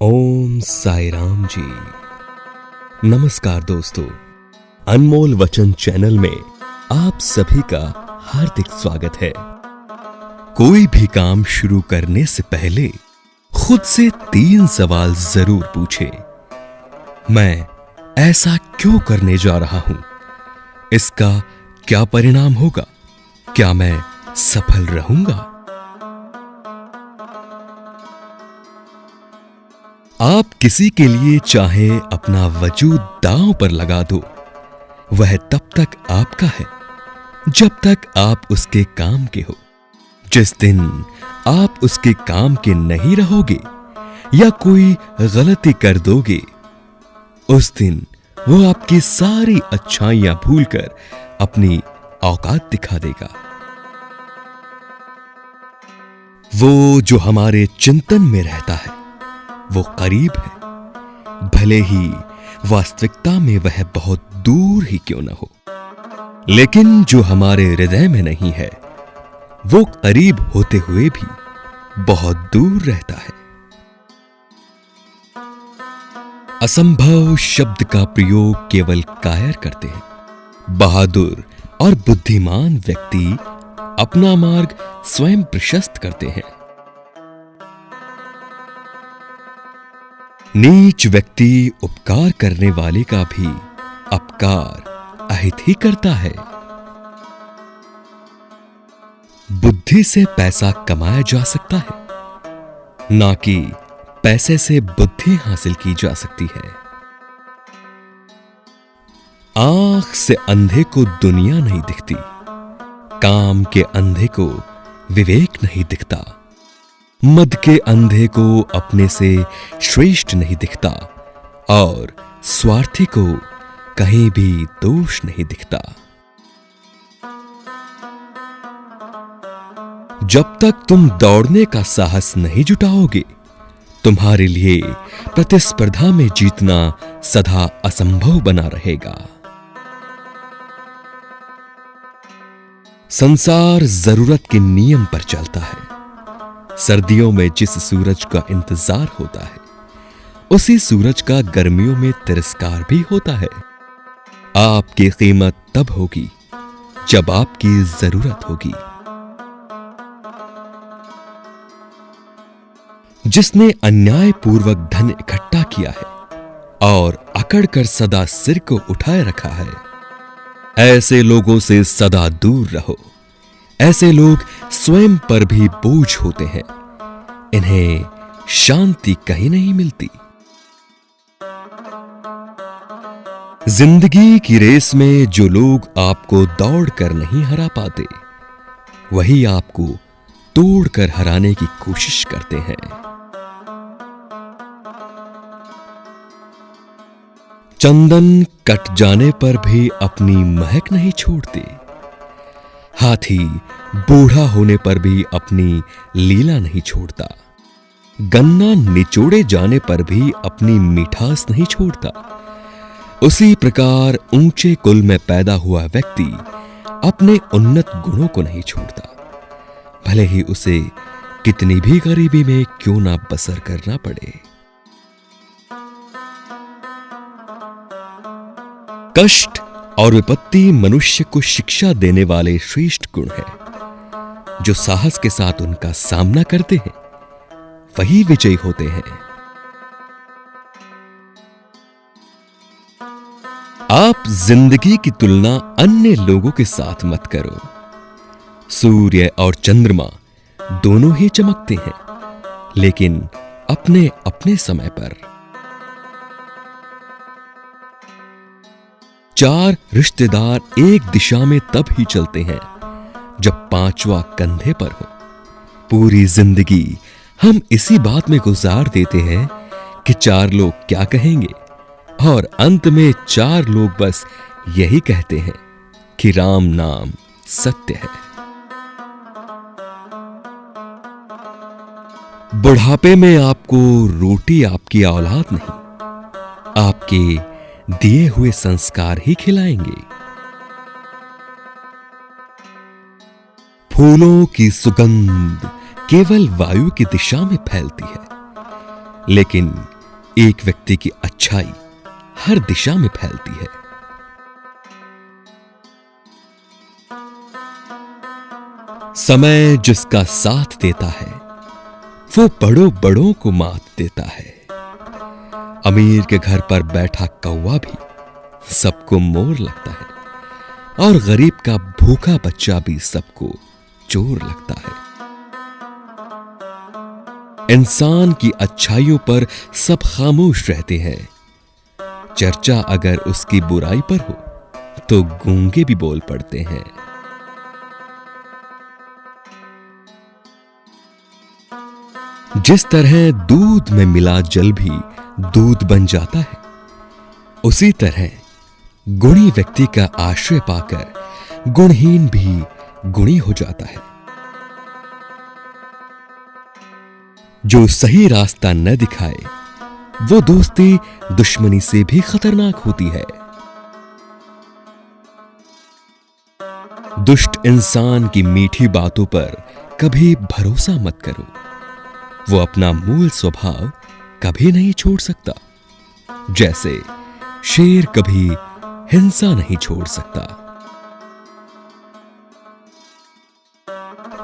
ओम साई राम जी। नमस्कार दोस्तों, अनमोल वचन चैनल में आप सभी का हार्दिक स्वागत है। कोई भी काम शुरू करने से पहले खुद से 3 सवाल जरूर पूछे। मैं ऐसा क्यों करने जा रहा हूं? इसका क्या परिणाम होगा? क्या मैं सफल रहूंगा? आप किसी के लिए चाहे अपना वजूद दांव पर लगा दो, वह तब तक आपका है जब तक आप उसके काम के हो। जिस दिन आप उसके काम के नहीं रहोगे या कोई गलती कर दोगे, उस दिन वो आपकी सारी अच्छाइयां भूलकर अपनी औकात दिखा देगा। वो जो हमारे चिंतन में रहता है वो करीब है, भले ही वास्तविकता में वह बहुत दूर ही क्यों न हो। लेकिन जो हमारे हृदय में नहीं है वो करीब होते हुए भी बहुत दूर रहता है। असंभव शब्द का प्रयोग केवल कायर करते हैं। बहादुर और बुद्धिमान व्यक्ति अपना मार्ग स्वयं प्रशस्त करते हैं। नीच व्यक्ति उपकार करने वाले का भी अपकार अहित ही करता है। बुद्धि से पैसा कमाया जा सकता है, ना कि पैसे से बुद्धि हासिल की जा सकती है। आंख से अंधे को दुनिया नहीं दिखती, काम के अंधे को विवेक नहीं दिखता, मद के अंधे को अपने से श्रेष्ठ नहीं दिखता और स्वार्थी को कहीं भी दोष नहीं दिखता। जब तक तुम दौड़ने का साहस नहीं जुटाओगे, तुम्हारे लिए प्रतिस्पर्धा में जीतना सदा असंभव बना रहेगा। संसार जरूरत के नियम पर चलता है। सर्दियों में जिस सूरज का इंतजार होता है, उसी सूरज का गर्मियों में तिरस्कार भी होता है। आपकी कीमत तब होगी जब आपकी जरूरत होगी। जिसने अन्यायपूर्वक धन इकट्ठा किया है और अकड़ कर सदा सिर को उठाए रखा है, ऐसे लोगों से सदा दूर रहो। ऐसे लोग स्वयं पर भी बोझ होते हैं, इन्हें शांति कहीं नहीं मिलती। जिंदगी की रेस में जो लोग आपको दौड़कर नहीं हरा पाते, वही आपको तोड़कर हराने की कोशिश करते हैं। चंदन कट जाने पर भी अपनी महक नहीं छोड़ते। हाथी बूढ़ा होने पर भी अपनी लीला नहीं छोड़ता। गन्ना निचोड़े जाने पर भी अपनी मिठास नहीं छोड़ता। उसी प्रकार ऊंचे कुल में पैदा हुआ व्यक्ति अपने उन्नत गुणों को नहीं छोड़ता, भले ही उसे कितनी भी गरीबी में क्यों ना बसर करना पड़े। कष्ट और विपत्ति मनुष्य को शिक्षा देने वाले श्रेष्ठ गुण हैं। जो साहस के साथ उनका सामना करते हैं, वही विजयी होते हैं। आप जिंदगी की तुलना अन्य लोगों के साथ मत करो। सूर्य और चंद्रमा दोनों ही चमकते हैं, लेकिन अपने अपने समय पर। 4 रिश्तेदार एक दिशा में तब ही चलते हैं जब 5वां कंधे पर हो। पूरी जिंदगी हम इसी बात में गुजार देते हैं कि 4 लोग क्या कहेंगे, और अंत में 4 लोग बस यही कहते हैं कि राम नाम सत्य है। बुढ़ापे में आपको रोटी आपकी औलाद नहीं, आपके दिए हुए संस्कार ही खिलाएंगे। फूलों की सुगंध केवल वायु की दिशा में फैलती है, लेकिन एक व्यक्ति की अच्छाई हर दिशा में फैलती है। समय जिसका साथ देता है वो बड़ों बड़ों को मात देता है। अमीर के घर पर बैठा कौवा भी सबको मोर लगता है और गरीब का भूखा बच्चा भी सबको चोर लगता है। इंसान की अच्छाइयों पर सब खामोश रहते हैं। चर्चा अगर उसकी बुराई पर हो तो गूंगे भी बोल पड़ते हैं। जिस तरह दूध में मिला जल भी दूध बन जाता है, उसी तरह गुणी व्यक्ति का आश्रय पाकर गुणहीन भी गुणी हो जाता है। जो सही रास्ता न दिखाए वो दोस्ती दुश्मनी से भी खतरनाक होती है। दुष्ट इंसान की मीठी बातों पर कभी भरोसा मत करो। वो अपना मूल स्वभाव कभी नहीं छोड़ सकता, जैसे शेर कभी हिंसा नहीं छोड़ सकता।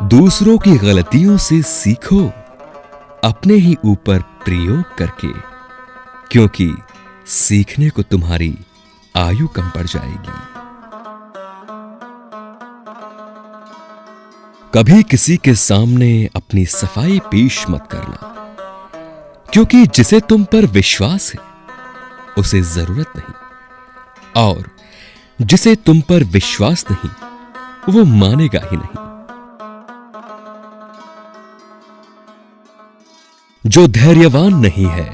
दूसरों की गलतियों से सीखो, अपने ही ऊपर प्रयोग करके, क्योंकि सीखने को तुम्हारी आयु कम पड़ जाएगी। कभी किसी के सामने अपनी सफाई पेश मत करना, क्योंकि जिसे तुम पर विश्वास है उसे जरूरत नहीं, और जिसे तुम पर विश्वास नहीं वो मानेगा ही नहीं। जो धैर्यवान नहीं है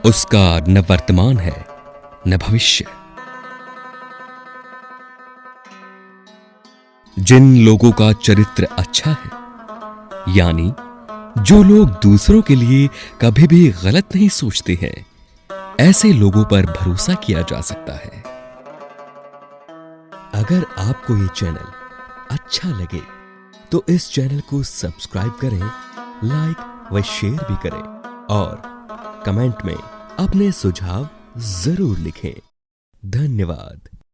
उसका न वर्तमान है न भविष्य। जिन लोगों का चरित्र अच्छा है, यानी जो लोग दूसरों के लिए कभी भी गलत नहीं सोचते हैं, ऐसे लोगों पर भरोसा किया जा सकता है। अगर आपको ये चैनल अच्छा लगे तो इस चैनल को सब्सक्राइब करें, लाइक व शेयर भी करें और कमेंट में अपने सुझाव जरूर लिखें। धन्यवाद।